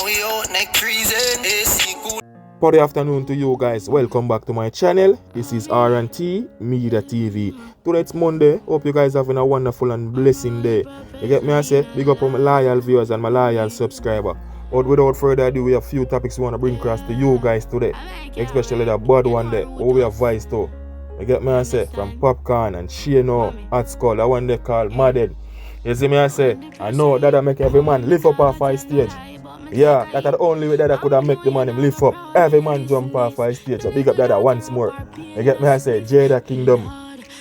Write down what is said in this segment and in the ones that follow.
we out neck freezing. AC cool. Good afternoon to you guys. Welcome back to my channel. This is R&T Media TV. Today it's Monday. Hope you guys having a wonderful and blessing day. You get me? I say big up on my loyal viewers and my loyal subscriber. But without further ado, we have a few topics we want to bring across to you guys today. Especially the bad one there. What we have voice to. You get me? I say from Popcorn and Shano, Hot Skull. That one they call Madden. You see me? I say I know that make every man lift up off his stage. Yeah, that's the only way that I could have make the man him lift up. Every man jump off his stage. So big up that once more. You get me? I say Jada Kingdom.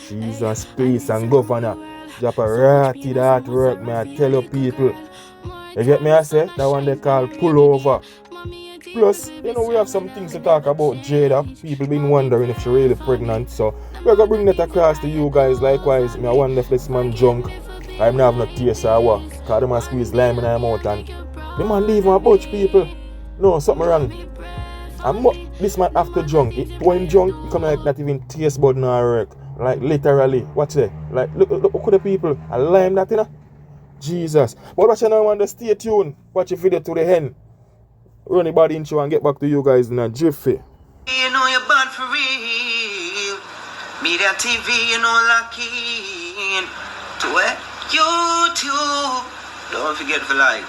Jesus, peace and governor. Drop a ratty that work, me I tell you people. You get me? I say that one they call pull over. Plus, you know, we have some things to talk about Jada. People been wondering if she really pregnant. So we're gonna bring that across to you guys. Likewise, me I wonder if this man drunk. I'm not have no taste or what. Cause them a squeeze lime in her mouth and the man leave my bunch people. No, something wrong. And this man after drunk. When drunk, he come like not even taste bud no work. Like literally. Watch it. Like look at the people. I lime that, you know. Jesus. But watch you now, man. Stay tuned. Watch the video to the end. Run the body intro and get back to you guys in a jiffy. You know you're bad for real. Media TV, you know, lucky. To it? YouTube. Don't forget to like,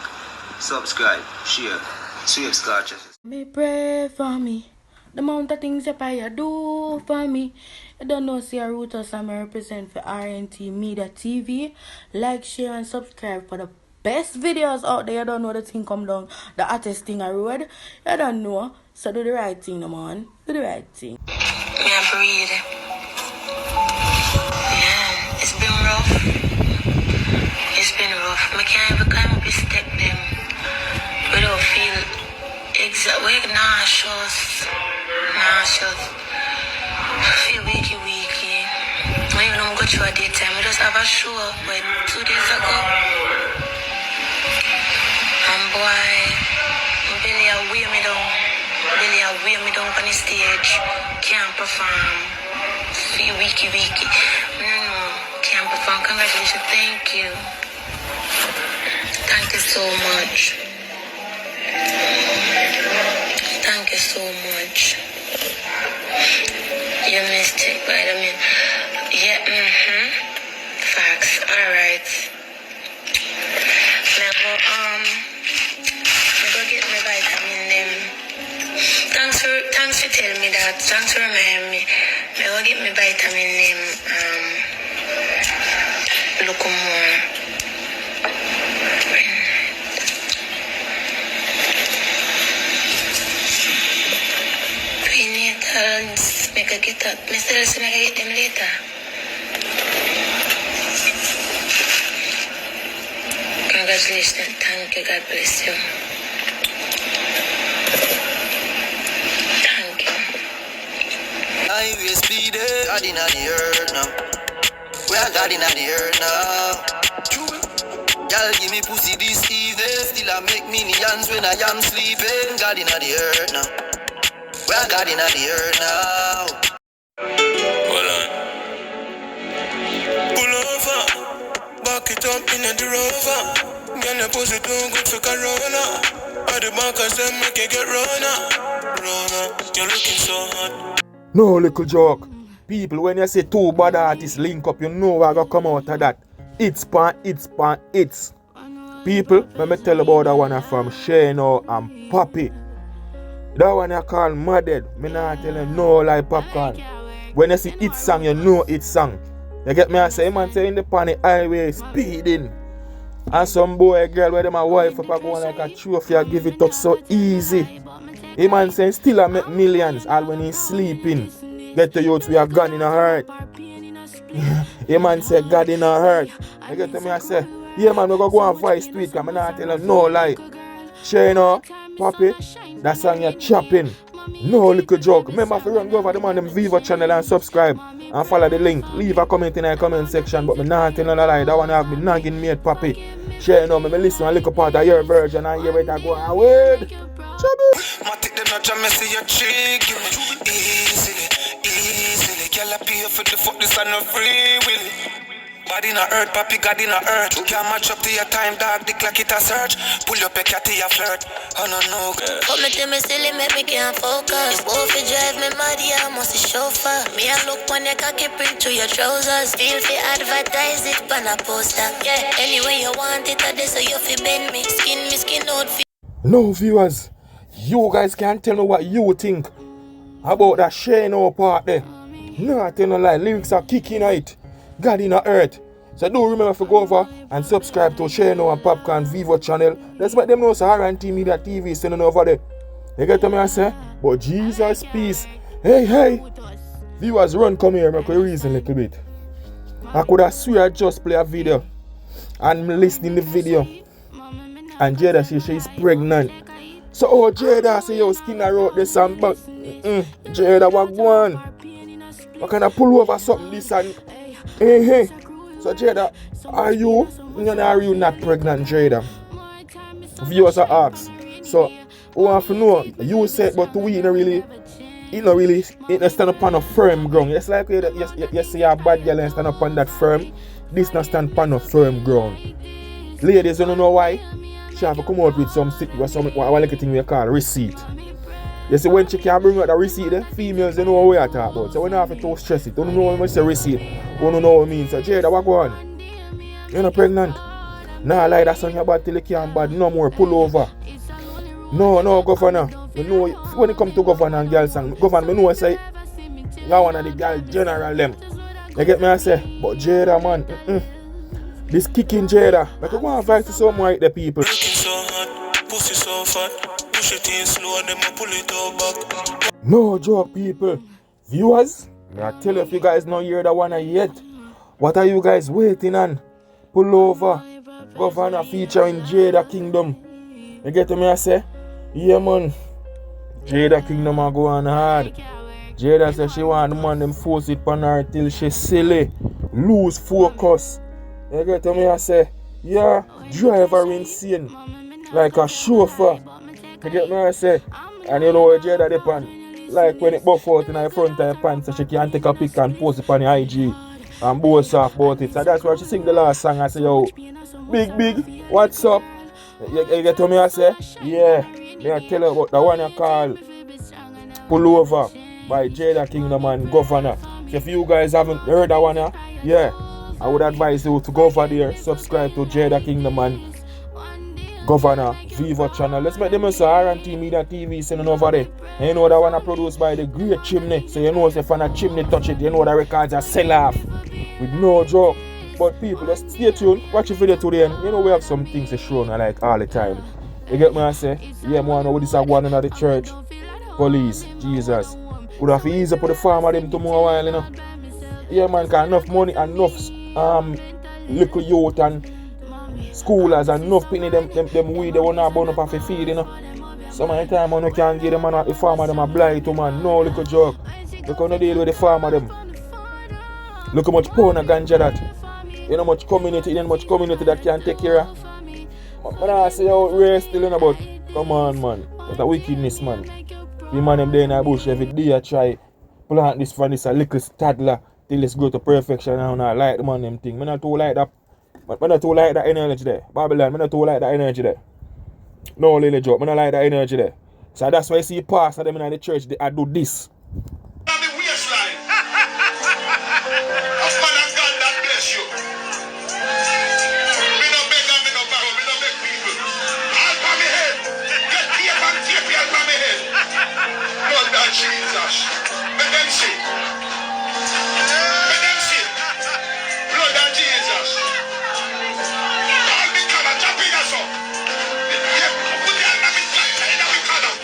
subscribe, share, sweet scotches. Me pray for me. The amount of things that I do for me. I don't know, see a root us and I represent for R&T Media TV. Like, share and subscribe for the best videos out there. You don't know the thing come down, the hottest thing I road. You don't know. So do the right thing, no man. Do the right thing. Yeah, breathe. Yeah, it's been rough. It's been rough. I can't even come up with step them. We don't feel exactly nauseous. Feel weaky. When you don't go through a daytime, we just have a show but 2 days ago. And boy, Billy weigh me down on the stage. Can't perform. Feel weaky. No, can't perform. Congratulations, thank you. Thank you so much. Thank you so much. You missed it, but I mean, yeah, facts. Alright. Now go get my vitamin them. Thanks for telling me that. Thanks for reminding me. Now go get my vitamin them. Look more. Make a get up. Mr. Listen, I get them later. Congratulations. Thank you. God bless you. Thank you. I will speed it. God in the earth now. We are God in the earth now. Y'all give me pussy this evening. Still I make millions when I am sleeping. God in the earth now. We are God in the earth now. Hold on. Pull over, back it up in the rover. Girl, your pussy too good for Corona. At the back of them make you get Rona, you're looking so hot. No little joke. People, when you say two bad artists link up, you know what gonna come out of that. It's. People, let me tell about that one from Shano and Poppy. That one I call Madden. Me not tell you no like Popcorn. When you see it song, you know it song. You get me? I say, man say in the panic highway speeding. And some boy girl where them a wife up going like a trophy, I give it up so easy. A man saying still I make millions all when he's sleeping. Get the youths we are gone in a hurt. A man say God in a hurt. You get to me? I say, yeah man, we go and voice tweet because I not tell you no lie. Sure you know, Papi, that song you're chopping. No little joke. Remember to run go over the man them Viva channel and subscribe and follow the link. Leave a comment in the comment section. But me not tell no lie. That one have me nagging me at Papi. Sure you know, me listen a little part of your version and hear it I go and wait. My take them not me see your chick. Give me easily. Girl I pay for the fuck this and no free will. Body in a earth, papi God in a earth. Can't match up to your time, dog. Dick like it a search. Pull up a cat to your flirt. I don't know, girl. Come to me silly, make me can't focus. Both you drive me mad, yeah, I must a chauffeur. Me a look when you cocky print to your trousers. Feel fi advertise it, pan a poster. Yeah, anyway you want it, I so you fi bend me. Skin out fi. No, viewers, you guys can't tell me what you think about that Shano part there. No, I tell no lie, lyrics are kicking it. God in the earth. So do remember to go over and subscribe to Shano and Popcorn Vivo channel. Let's make them know so R&T Media TV is sending over there. You get to me I say? But Jesus peace. Hey. Viewers run come here, make we reason a little bit. I could have swear I just play a video and listening the video. And Jada she's pregnant. So Jada say yo skin I wrote this song but Jada what go on? What kind of pull over something this and hey. So Jada, are you not pregnant, Jada? Viewers are asked. So who have to know? You said but we not really stand up on a firm ground. It's like you see a bad girl and stand up on that firm. This not stand upon a firm ground. Ladies, you don't know why? She have to come out with some thing we call receipt. You see, when she can bring out the receipt, females, they know what we are talking about. So when I have to stress it, don't know when we say receipt, don't know what it means. So Jada, what go on? You're not pregnant. Nah, like that son your bad till you can't bad. No more, pull over. No, governor. You know, when it comes to governor and girls, governor, you know what I say? You're one of the girl general them. You get me I say? But Jada, man, this kicking Jada. Like I want to fight to some right the people. So hot, pussy so fat. Push it in slow, then I pull it all back. No joke, people. Viewers, I tell you if you guys not hear that one yet. What are you guys waiting on? Pull over. Governor featuring Jada Kingdom. You get me I say? Yeah, man. Jada Kingdom are going hard. Jada says she want the man them force it on her till she silly. Lose focus. You get me I say? Yeah, driver insane. Like a chauffeur. You get me I say? And you know what Jada depend? Like when it buff out in her front of her pants so she can take a pic and post it on the IG and boast off about it. So that's why she sing the last song and say, yo, big, what's up? You get to me I say? Yeah. Me I tell you about the one you call Pull Over by Jada Kingdom and Governor. So if you guys haven't heard that one, yeah, I would advise you to go over there, subscribe to Jada Kingdom and Governor Vivo channel. Let's make them also R&T Media TV sending over there. And you know that one produced by the Great Chimney. So you know if a chimney touch it, you know the records are sell off. With no joke. But people, just stay tuned, watch the video today and you know we have some things to show like all the time. You get me I say? Yeah, man, what this is going on at the church. Police, Jesus. Would have to ease up with the farmer them to more while, you know. Yeah, man, got enough money, enough little youth and schoolers and enough penny them weed they want to burn up off the feed, you know. Some of the time man, you can't give them man the farmer them a blight to man. No little joke. Look how they deal with the farmer them. Look how much pound and ganja that. You know much community that can take care of. Man, I say how race still in about. Come on, man. That's a wickedness, man. The man them there in the bush every day I try plant this from this a little toddler till it's go to perfection and I like the man them thing. Man not too like that. Man not too like that energy there. Babylon, man not too like that energy there. No little joke, man not like that energy there. So that's why you see pastor them in the church they do this. Jesus, let them see. Let them see. Blood of Jesus. All the color, jump in us up. Put the hand on me, we color.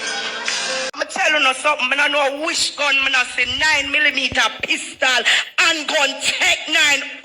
I'm telling you something, I know which gun, I say 9mm pistol and gun Tech 9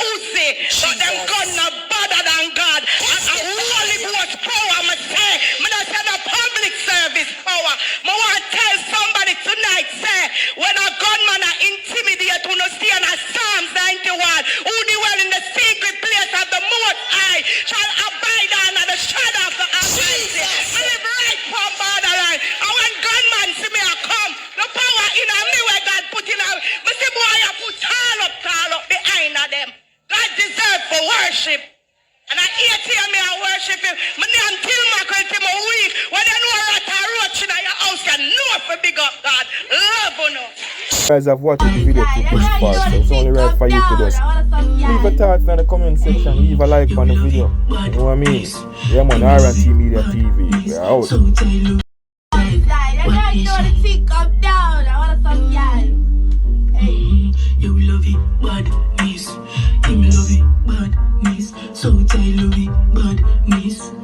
Uzi. But them gun not better than God. And a Holy Ghost power, I say. I say the public service power. I want to tell somebody tonight, say, when a gunman are intimidate, who no see in Psalms 91, who dwell in the secret place of the Most High shall abide under the shadow of the Almighty. I live right from borderline. And when gunman see me, I come. The power in me where God put in. I say, boy, I put all up behind of them. God deserve big up God. Love on us. Guys have watched the video to this far, so it's only right for you to just leave a thought in the comment section, leave a like on the video. You know what I mean? Yeah man, R&T Media TV, we're out. You love it, badness. Him love it, badness. So I love it, badness.